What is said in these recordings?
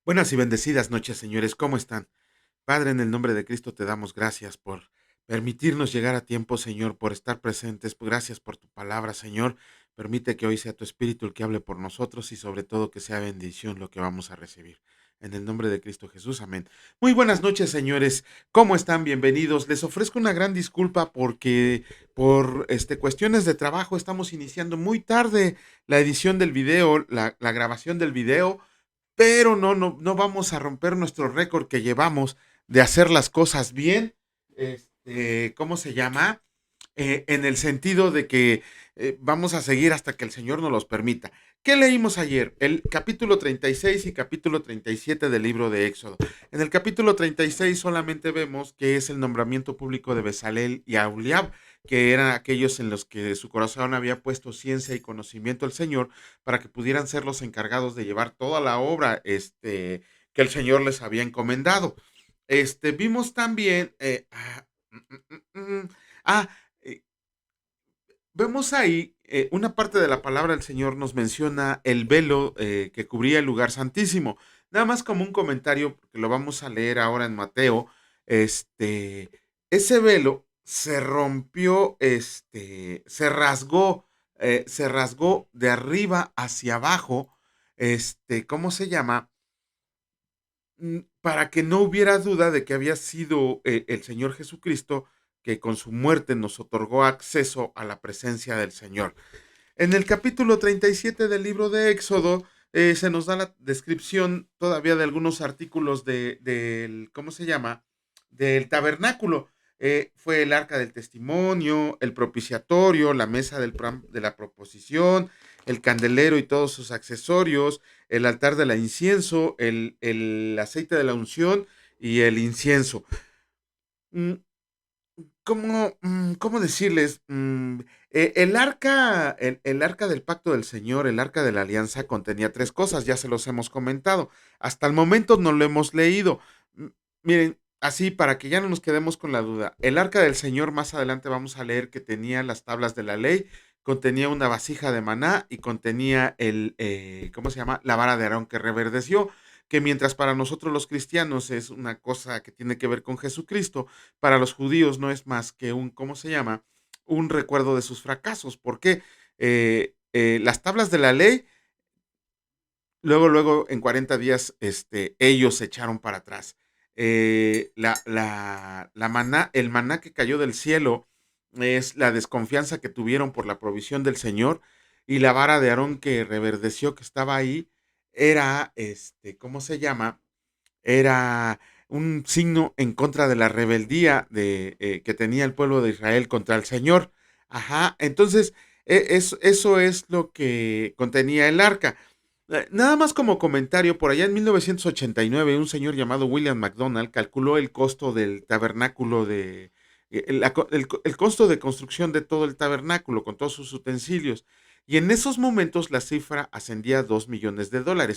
Buenas y bendecidas noches, señores. ¿Cómo están? Padre, en el nombre de Cristo te damos gracias por permitirnos llegar a tiempo, Señor, por estar presentes. Gracias por tu palabra, Señor. Permite que hoy sea tu Espíritu el que hable por nosotros y sobre todo que sea bendición lo que vamos a recibir. En el nombre de Cristo Jesús, amén. Muy buenas noches, señores. ¿Cómo están? Bienvenidos. Les ofrezco una gran disculpa porque por cuestiones de trabajo estamos iniciando muy tarde la edición del video, la grabación del video, pero no vamos a romper nuestro récord que llevamos de hacer las cosas bien. ¿Cómo se llama? En el sentido de que vamos a seguir hasta que el Señor nos los permita. ¿Qué leímos ayer? El capítulo 36 y capítulo 37 del libro de Éxodo. En el capítulo 36 solamente vemos que es el nombramiento público de Bezalel y Aholiab, que eran aquellos en los que su corazón había puesto ciencia y conocimiento al Señor para que pudieran ser los encargados de llevar toda la obra que el Señor les había encomendado. Vimos también, ah, eh, vemos ahí una parte de la palabra del Señor nos menciona el velo que cubría el lugar santísimo. Nada más como un comentario, porque lo vamos a leer ahora en Mateo. Este, ese velo se rompió, se rasgó de arriba hacia abajo. ¿Cómo se llama? Para que no hubiera duda de que había sido el Señor Jesucristo que con su muerte nos otorgó acceso a la presencia del Señor. En el capítulo 37 del libro de Éxodo se nos da la descripción todavía de algunos artículos del, ¿cómo se llama? Del tabernáculo. Fue el arca del testimonio, el propiciatorio, la mesa de la proposición, el candelero y todos sus accesorios, el altar de la incienso, el aceite de la unción y el incienso. Mm, ¿Cómo decirles? El arca del pacto del Señor, el arca de la alianza, contenía tres cosas, ya se los hemos comentado. Hasta el momento no lo hemos leído. Mm, Miren, así para que ya no nos quedemos con la duda. El arca del Señor, más adelante vamos a leer que tenía las tablas de la ley, contenía una vasija de maná y contenía ¿cómo se llama? La vara de Aarón que reverdeció, que mientras para nosotros los cristianos es una cosa que tiene que ver con Jesucristo, para los judíos no es más que un, ¿cómo se llama? Un recuerdo de sus fracasos. Porque las tablas de la ley, luego, en 40 días, ellos se echaron para atrás. El maná que cayó del cielo es la desconfianza que tuvieron por la provisión del Señor, y la vara de Aarón que reverdeció, que estaba ahí, era, ¿cómo se llama? Era un signo en contra de la rebeldía que tenía el pueblo de Israel contra el Señor. Ajá, entonces eso es lo que contenía el arca. Nada más como comentario, por allá en 1989 un señor llamado William McDonald calculó el costo del tabernáculo el costo de construcción de todo el tabernáculo con todos sus utensilios. Y en esos momentos la cifra ascendía a $2 millones.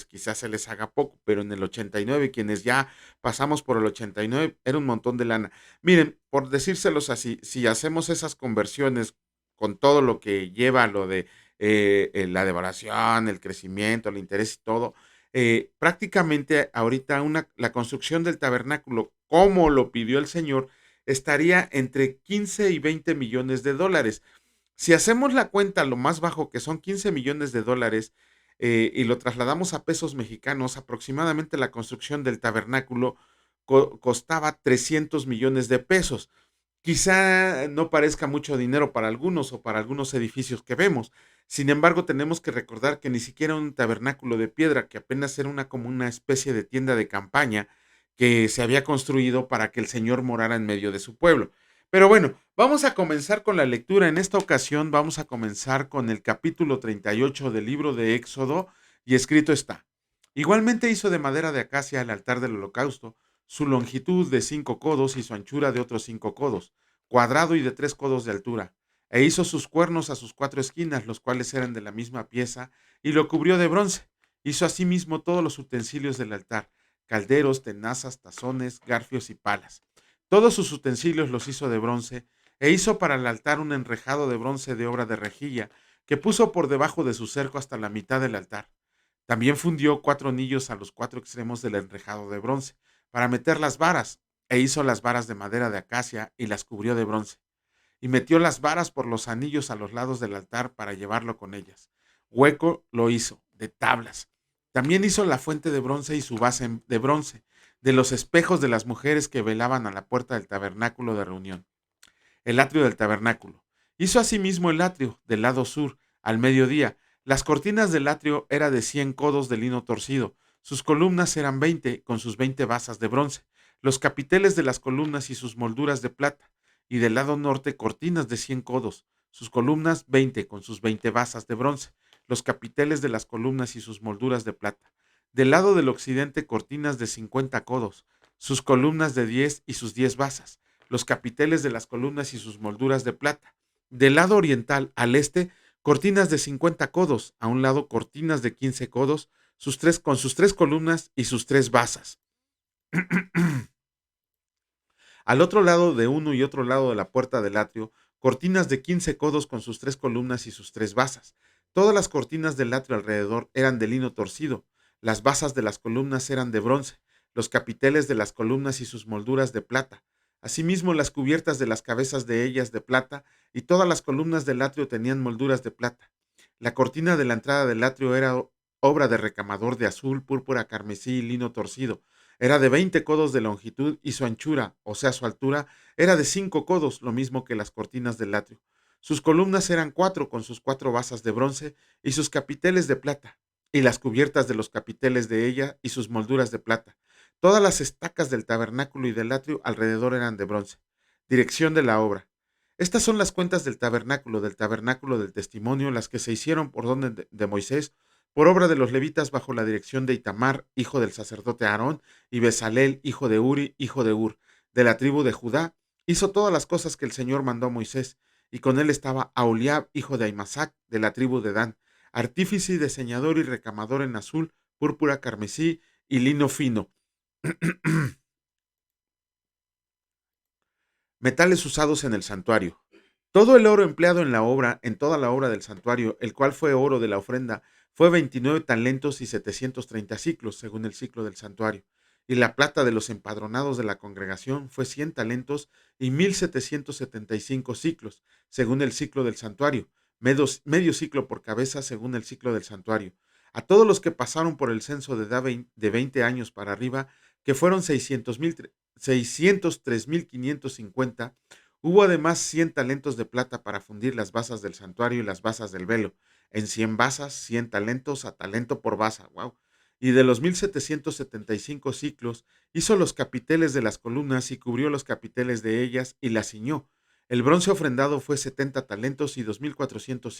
Quizás se les haga poco, pero en el 89, quienes ya pasamos por el 89, era un montón de lana. Miren, por decírselos así, si hacemos esas conversiones con todo lo que lleva lo de la devaluación, el crecimiento, el interés y todo, prácticamente ahorita la construcción del tabernáculo, como lo pidió el Señor, estaría entre 15 y $20 millones. Si hacemos la cuenta lo más bajo, que son $15 millones, y lo trasladamos a pesos mexicanos, aproximadamente la construcción del tabernáculo costaba 300 millones de pesos. Quizá no parezca mucho dinero para algunos o para algunos edificios que vemos. Sin embargo, tenemos que recordar que ni siquiera un tabernáculo de piedra, que apenas era como una especie de tienda de campaña que se había construido para que el Señor morara en medio de su pueblo. Pero bueno, vamos a comenzar con la lectura. En esta ocasión vamos a comenzar con el capítulo 38 del libro de Éxodo, y escrito está: Igualmente hizo de madera de acacia el altar del holocausto, su longitud de 5 codos y su anchura de otros 5 codos, cuadrado y de 3 codos de altura. E hizo sus cuernos a sus 4 esquinas, los cuales eran de la misma pieza, y lo cubrió de bronce. Hizo asimismo todos los utensilios del altar: calderos, tenazas, tazones, garfios y palas. Todos sus utensilios los hizo de bronce, e hizo para el altar un enrejado de bronce de obra de rejilla, que puso por debajo de su cerco hasta la mitad del altar. También fundió 4 anillos a los 4 extremos del enrejado de bronce, para meter las varas, e hizo las varas de madera de acacia y las cubrió de bronce. Y metió las varas por los anillos a los lados del altar para llevarlo con ellas. Hueco lo hizo, de tablas. También hizo la fuente de bronce y su base de bronce, de los espejos de las mujeres que velaban a la puerta del tabernáculo de reunión. El atrio del tabernáculo. Hizo asimismo el atrio del lado sur, al mediodía. Las cortinas del atrio eran de 100 codos de lino torcido. Sus columnas eran 20, con sus 20 basas de bronce. Los capiteles de las columnas y sus molduras de plata. Y del lado norte cortinas de 100 codos. Sus columnas 20, con sus 20 basas de bronce. Los capiteles de las columnas y sus molduras de plata. Del lado del occidente cortinas de 50 codos. Sus columnas de 10 y sus 10 basas, los capiteles de las columnas y sus molduras de plata. Del lado oriental al este, cortinas de 50 codos, a un lado cortinas de 15 codos, con sus 3 columnas y sus 3 basas. Al otro lado de uno y otro lado de la puerta del atrio, cortinas de 15 codos con sus 3 columnas y sus 3 basas. Todas las cortinas del atrio alrededor eran de lino torcido. Las basas de las columnas eran de bronce, los capiteles de las columnas y sus molduras de plata. Asimismo, las cubiertas de las cabezas de ellas de plata, y todas las columnas del atrio tenían molduras de plata. La cortina de la entrada del atrio era obra de recamador de azul, púrpura, carmesí y lino torcido. Era de 20 codos de longitud y su anchura, o sea, su altura, era de 5 codos, lo mismo que las cortinas del atrio. Sus columnas eran 4 con sus 4 basas de bronce y sus capiteles de plata, y las cubiertas de los capiteles de ella y sus molduras de plata. Todas las estacas del tabernáculo y del atrio alrededor eran de bronce. Dirección de la obra. Estas son las cuentas del tabernáculo del testimonio, las que se hicieron por orden de Moisés, por obra de los levitas bajo la dirección de Itamar, hijo del sacerdote Aarón, y Bezalel, hijo de Uri, hijo de Ur, de la tribu de Judá. Hizo todas las cosas que el Señor mandó a Moisés, y con él estaba Aholiab, hijo de Ahimasac, de la tribu de Dan, artífice y diseñador y recamador en azul, púrpura, carmesí y lino fino. Metales usados en el santuario. Todo el oro empleado en toda la obra del santuario, el cual fue oro de la ofrenda, fue 29 talentos y 730 ciclos, según el ciclo del santuario. Y la plata de los empadronados de la congregación fue 100 talentos y 1775 ciclos, según el ciclo del santuario, medio ciclo por cabeza, según el ciclo del santuario. A todos los que pasaron por el censo de edad de 20 años para arriba, que fueron 603.550. Hubo además 100 talentos de plata para fundir las basas del santuario y las basas del velo. En 100 basas, 100 talentos a talento por basa. Wow. Y de los 1775 ciclos, hizo los capiteles de las columnas y cubrió los capiteles de ellas y las ciñó. El bronce ofrendado fue 70 talentos y 2400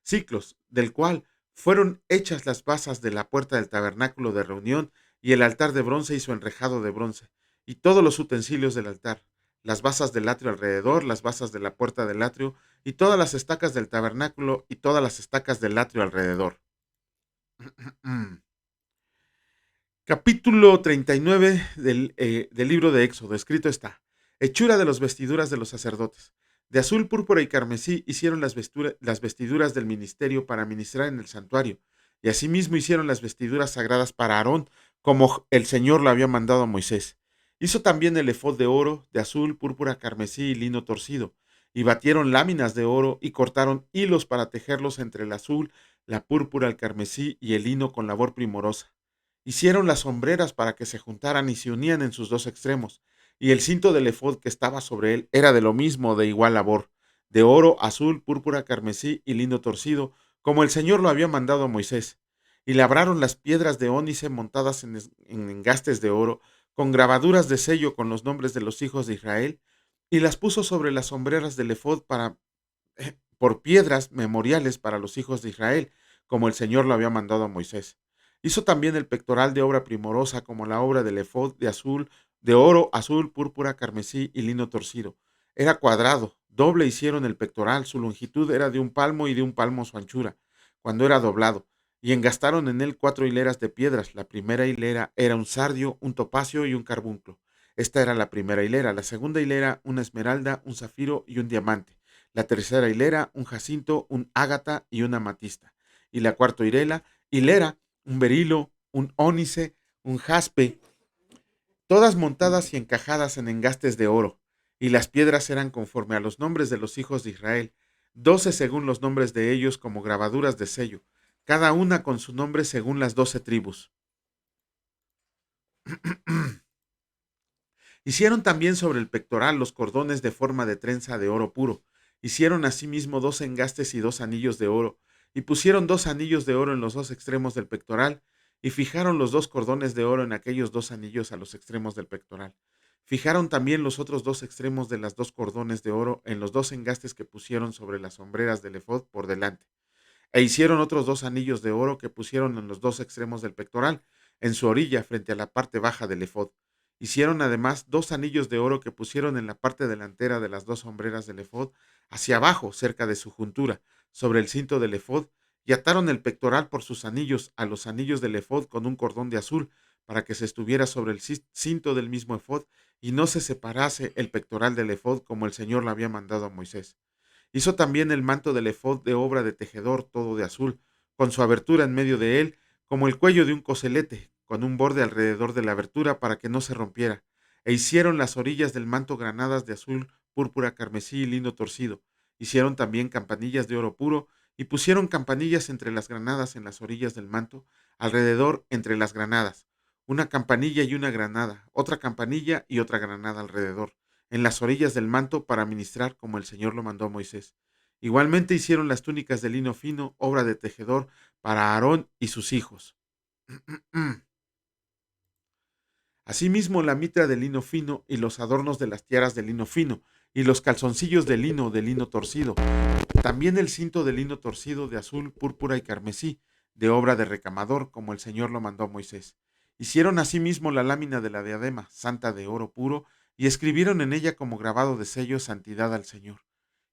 ciclos, del cual fueron hechas las basas de la puerta del tabernáculo de reunión y el altar de bronce y su enrejado de bronce, y todos los utensilios del altar, las basas del atrio alrededor, las basas de la puerta del atrio, y todas las estacas del tabernáculo y todas las estacas del atrio alrededor. Capítulo 39 del libro de Éxodo. Escrito está: hechura de las vestiduras de los sacerdotes. De azul, púrpura y carmesí hicieron las vestiduras del ministerio para ministrar en el santuario, y asimismo hicieron las vestiduras sagradas para Aarón, como el Señor lo había mandado a Moisés. Hizo también el efod de oro, de azul, púrpura, carmesí y lino torcido, y batieron láminas de oro y cortaron hilos para tejerlos entre el azul, la púrpura, el carmesí y el lino con labor primorosa. Hicieron las sombreras para que se juntaran y se unían en sus 2 extremos, y el cinto del efod que estaba sobre él era de lo mismo, de igual labor, de oro, azul, púrpura, carmesí y lino torcido, como el Señor lo había mandado a Moisés. Y labraron las piedras de ónice montadas en engastes de oro, con grabaduras de sello con los nombres de los hijos de Israel, y las puso sobre las sombreras del efod por piedras memoriales para los hijos de Israel, como el Señor lo había mandado a Moisés. Hizo también el pectoral de obra primorosa, como la obra del efod de azul, de oro, azul, púrpura, carmesí y lino torcido. Era cuadrado, doble hicieron el pectoral, su longitud era de 1 palmo y de 1 palmo su anchura, cuando era doblado. Y engastaron en él 4 hileras de piedras. La primera hilera era un sardio, un topacio y un carbunclo. Esta era la primera hilera. La segunda hilera, una esmeralda, un zafiro y un diamante. La tercera hilera, un jacinto, un ágata y una amatista. Y la cuarta hilera un berilo, un ónice, un jaspe, todas montadas y encajadas en engastes de oro, y las piedras eran conforme a los nombres de los hijos de Israel, 12 según los nombres de ellos como grabaduras de sello, cada una con su nombre según las 12 tribus. Hicieron también sobre el pectoral los cordones de forma de trenza de oro puro. Hicieron asimismo 2 engastes y 2 anillos de oro, y pusieron 2 anillos de oro en los 2 extremos del pectoral, y fijaron los 2 cordones de oro en aquellos 2 anillos a los extremos del pectoral. Fijaron también los otros 2 extremos de las 2 cordones de oro en los 2 engastes que pusieron sobre las sombreras del ephod por delante. E hicieron otros 2 anillos de oro que pusieron en los 2 extremos del pectoral, en su orilla frente a la parte baja del ephod. Hicieron además 2 anillos de oro que pusieron en la parte delantera de las 2 sombreras del ephod, hacia abajo, cerca de su juntura, sobre el cinto del ephod, y ataron el pectoral por sus anillos a los anillos del ephod con un cordón de azul, para que se estuviera sobre el cinto del mismo ephod, y no se separase el pectoral del ephod como el Señor lo había mandado a Moisés. Hizo también el manto del ephod de obra de tejedor, todo de azul, con su abertura en medio de él, como el cuello de un coselete, con un borde alrededor de la abertura para que no se rompiera. E hicieron las orillas del manto granadas de azul, púrpura, carmesí y lino torcido. Hicieron también campanillas de oro puro, y pusieron campanillas entre las granadas en las orillas del manto, alrededor entre las granadas. Una campanilla y una granada, otra campanilla y otra granada alrededor en las orillas del manto para ministrar como el Señor lo mandó a Moisés. Igualmente hicieron las túnicas de lino fino, obra de tejedor, para Aarón y sus hijos. Asimismo, la mitra de lino fino y los adornos de las tiaras de lino fino y los calzoncillos de lino torcido. También el cinto de lino torcido de azul, púrpura y carmesí, de obra de recamador, como el Señor lo mandó a Moisés. Hicieron asimismo la lámina de la diadema, santa de oro puro, y escribieron en ella como grabado de sello santidad al Señor.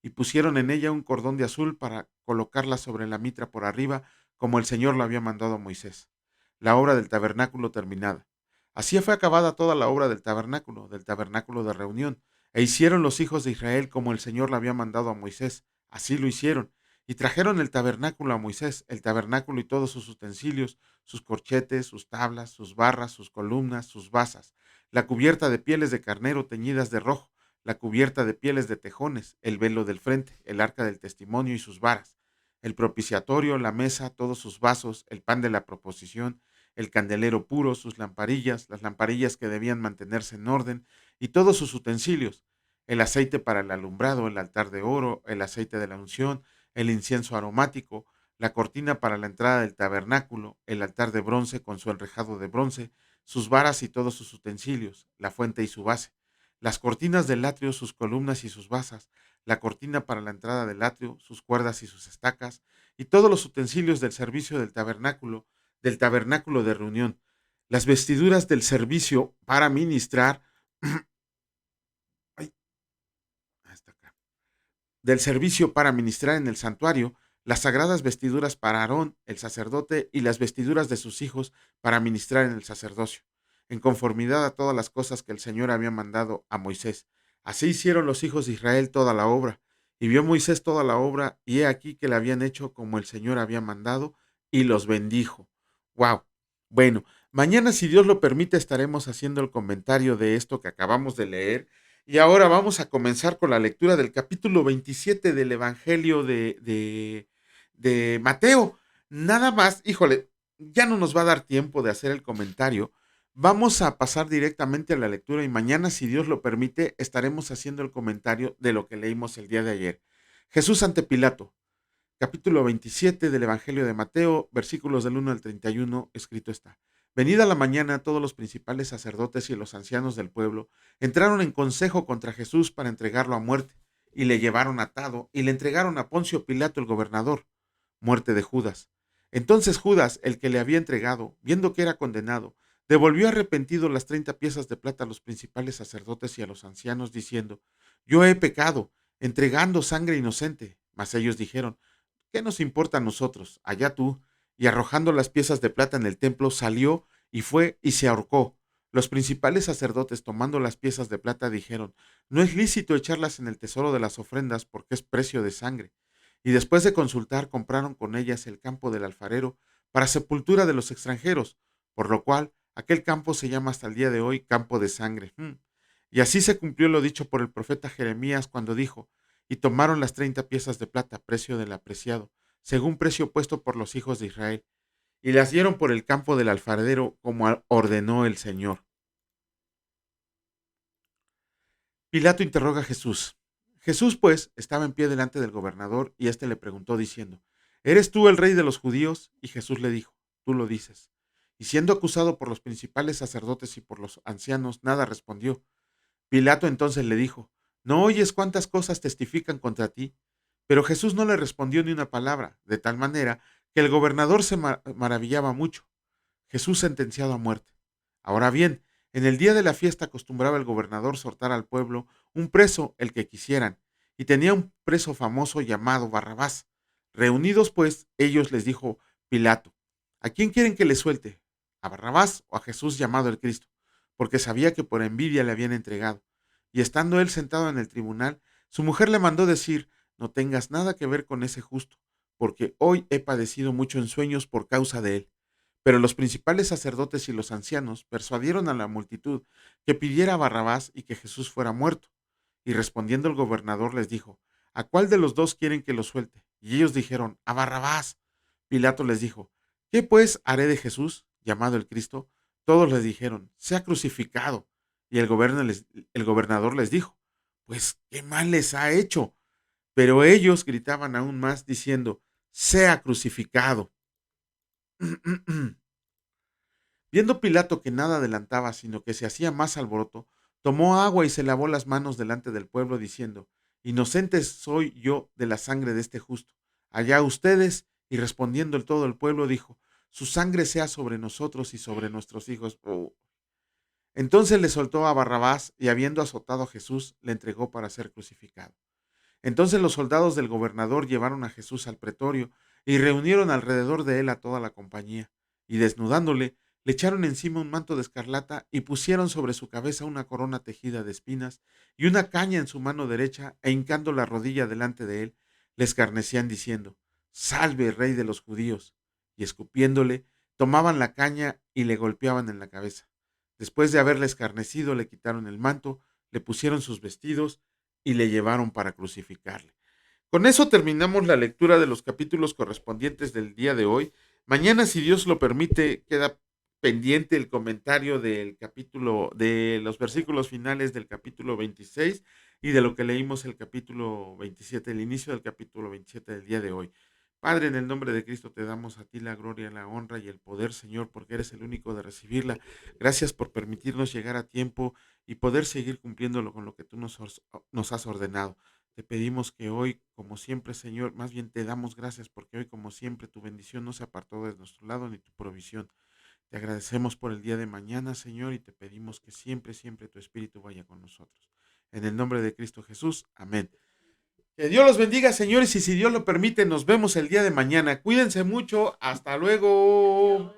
Y pusieron en ella un cordón de azul para colocarla sobre la mitra por arriba, como el Señor lo había mandado a Moisés. La obra del tabernáculo terminada. Así fue acabada toda la obra del tabernáculo de reunión, e hicieron los hijos de Israel como el Señor le había mandado a Moisés. Así lo hicieron. Y trajeron el tabernáculo a Moisés, el tabernáculo y todos sus utensilios, sus corchetes, sus tablas, sus barras, sus columnas, sus basas, la cubierta de pieles de carnero teñidas de rojo, la cubierta de pieles de tejones, el velo del frente, el arca del testimonio y sus varas, el propiciatorio, la mesa, todos sus vasos, el pan de la proposición, el candelero puro, sus lamparillas, las lamparillas que debían mantenerse en orden, y todos sus utensilios, el aceite para el alumbrado, el altar de oro, el aceite de la unción, el incienso aromático, la cortina para la entrada del tabernáculo, el altar de bronce con su enrejado de bronce, sus varas y todos sus utensilios, la fuente y su base, las cortinas del atrio, sus columnas y sus basas, la cortina para la entrada del atrio, sus cuerdas y sus estacas, y todos los utensilios del servicio del tabernáculo de reunión, las vestiduras del servicio para ministrar, ay, hasta acá, del servicio para ministrar en el santuario, las sagradas vestiduras para Aarón, el sacerdote, y las vestiduras de sus hijos para ministrar en el sacerdocio, en conformidad a todas las cosas que el Señor había mandado a Moisés. Así hicieron los hijos de Israel toda la obra, y vio Moisés toda la obra, y he aquí que la habían hecho como el Señor había mandado, y los bendijo. Wow. Bueno, mañana, si Dios lo permite, estaremos haciendo el comentario de esto que acabamos de leer y ahora vamos a comenzar con la lectura del capítulo 27 del Evangelio de Mateo. Nada más, híjole, ya no nos va a dar tiempo de hacer el comentario. Vamos a pasar directamente a la lectura y mañana, si Dios lo permite, estaremos haciendo el comentario de lo que leímos el día de ayer. Jesús ante Pilato, capítulo 27 del Evangelio de Mateo, versículos del 1 al 31, escrito está. Venida la mañana, todos los principales sacerdotes y los ancianos del pueblo entraron en consejo contra Jesús para entregarlo a muerte, y le llevaron atado y le entregaron a Poncio Pilato el gobernador. Muerte de Judas. Entonces Judas, el que le había entregado, viendo que era condenado, devolvió arrepentido las 30 piezas de plata a los principales sacerdotes y a los ancianos, diciendo, yo he pecado, entregando sangre inocente. Mas ellos dijeron, ¿qué nos importa a nosotros? Allá tú. Y arrojando las piezas de plata en el templo, salió y fue y se ahorcó. Los principales sacerdotes, tomando las piezas de plata, dijeron, no es lícito echarlas en el tesoro de las ofrendas porque es precio de sangre. Y después de consultar, compraron con ellas el campo del alfarero para sepultura de los extranjeros, por lo cual aquel campo se llama hasta el día de hoy campo de sangre. Y así se cumplió lo dicho por el profeta Jeremías cuando dijo, y tomaron las 30 piezas de plata, precio del apreciado, según precio puesto por los hijos de Israel, y las dieron por el campo del alfarero como ordenó el Señor. Pilato interroga a Jesús. Jesús, pues, estaba en pie delante del gobernador y éste le preguntó diciendo, ¿eres tú el rey de los judíos? Y Jesús le dijo, tú lo dices. Y siendo acusado por los principales sacerdotes y por los ancianos, nada respondió. Pilato entonces le dijo, ¿no oyes cuántas cosas testifican contra ti? Pero Jesús no le respondió ni una palabra, de tal manera que el gobernador se maravillaba mucho. Jesús sentenciado a muerte. Ahora bien, en el día de la fiesta acostumbraba el gobernador soltar al pueblo un preso, el que quisieran, y tenía un preso famoso llamado Barrabás. Reunidos pues, ellos les dijo Pilato, ¿a quién quieren que le suelte? ¿A Barrabás o a Jesús llamado el Cristo? Porque sabía que por envidia le habían entregado. Y estando él sentado en el tribunal, su mujer le mandó decir, no tengas nada que ver con ese justo, porque hoy he padecido mucho en sueños por causa de él. Pero los principales sacerdotes y los ancianos persuadieron a la multitud que pidiera a Barrabás y que Jesús fuera muerto. Y respondiendo el gobernador les dijo, ¿a cuál de los dos quieren que lo suelte? Y ellos dijeron, a Barrabás. Pilato les dijo, ¿qué pues haré de Jesús, llamado el Cristo? Todos les dijeron, sea crucificado. Y el gobernador les dijo, pues, ¿qué mal les ha hecho? Pero ellos gritaban aún más diciendo, sea crucificado. Viendo Pilato que nada adelantaba, sino que se hacía más alboroto, tomó agua y se lavó las manos delante del pueblo, diciendo, inocente soy yo de la sangre de este justo. Allá ustedes, y respondiendo el todo el pueblo, dijo, su sangre sea sobre nosotros y sobre nuestros hijos. Oh. Entonces le soltó a Barrabás, y habiendo azotado a Jesús, le entregó para ser crucificado. Entonces los soldados del gobernador llevaron a Jesús al pretorio y reunieron alrededor de él a toda la compañía, y desnudándole, le echaron encima un manto de escarlata y pusieron sobre su cabeza una corona tejida de espinas y una caña en su mano derecha, e hincando la rodilla delante de él, le escarnecían diciendo, Salve, rey de los judíos. Y escupiéndole, tomaban la caña y le golpeaban en la cabeza. Después de haberle escarnecido, le quitaron el manto, le pusieron sus vestidos y le llevaron para crucificarle. Con eso terminamos la lectura de los capítulos correspondientes del día de hoy. Mañana, si Dios lo permite, queda pendiente el comentario del capítulo, de los versículos finales del capítulo 26 y de lo que leímos el capítulo 27, el inicio del capítulo 27 del día de hoy. Padre, en el nombre de Cristo te damos a ti la gloria, la honra y el poder, Señor, porque eres el único de recibirla. Gracias por permitirnos llegar a tiempo y poder seguir cumpliéndolo con lo que tú nos has ordenado. Te pedimos que hoy, como siempre, Señor, más bien te damos gracias porque hoy, como siempre, tu bendición no se apartó de nuestro lado ni tu provisión. Te agradecemos por el día de mañana, Señor, y te pedimos que siempre, siempre tu Espíritu vaya con nosotros. En el nombre de Cristo Jesús, amén. Que Dios los bendiga, señores, y si Dios lo permite, nos vemos el día de mañana. Cuídense mucho. Hasta luego.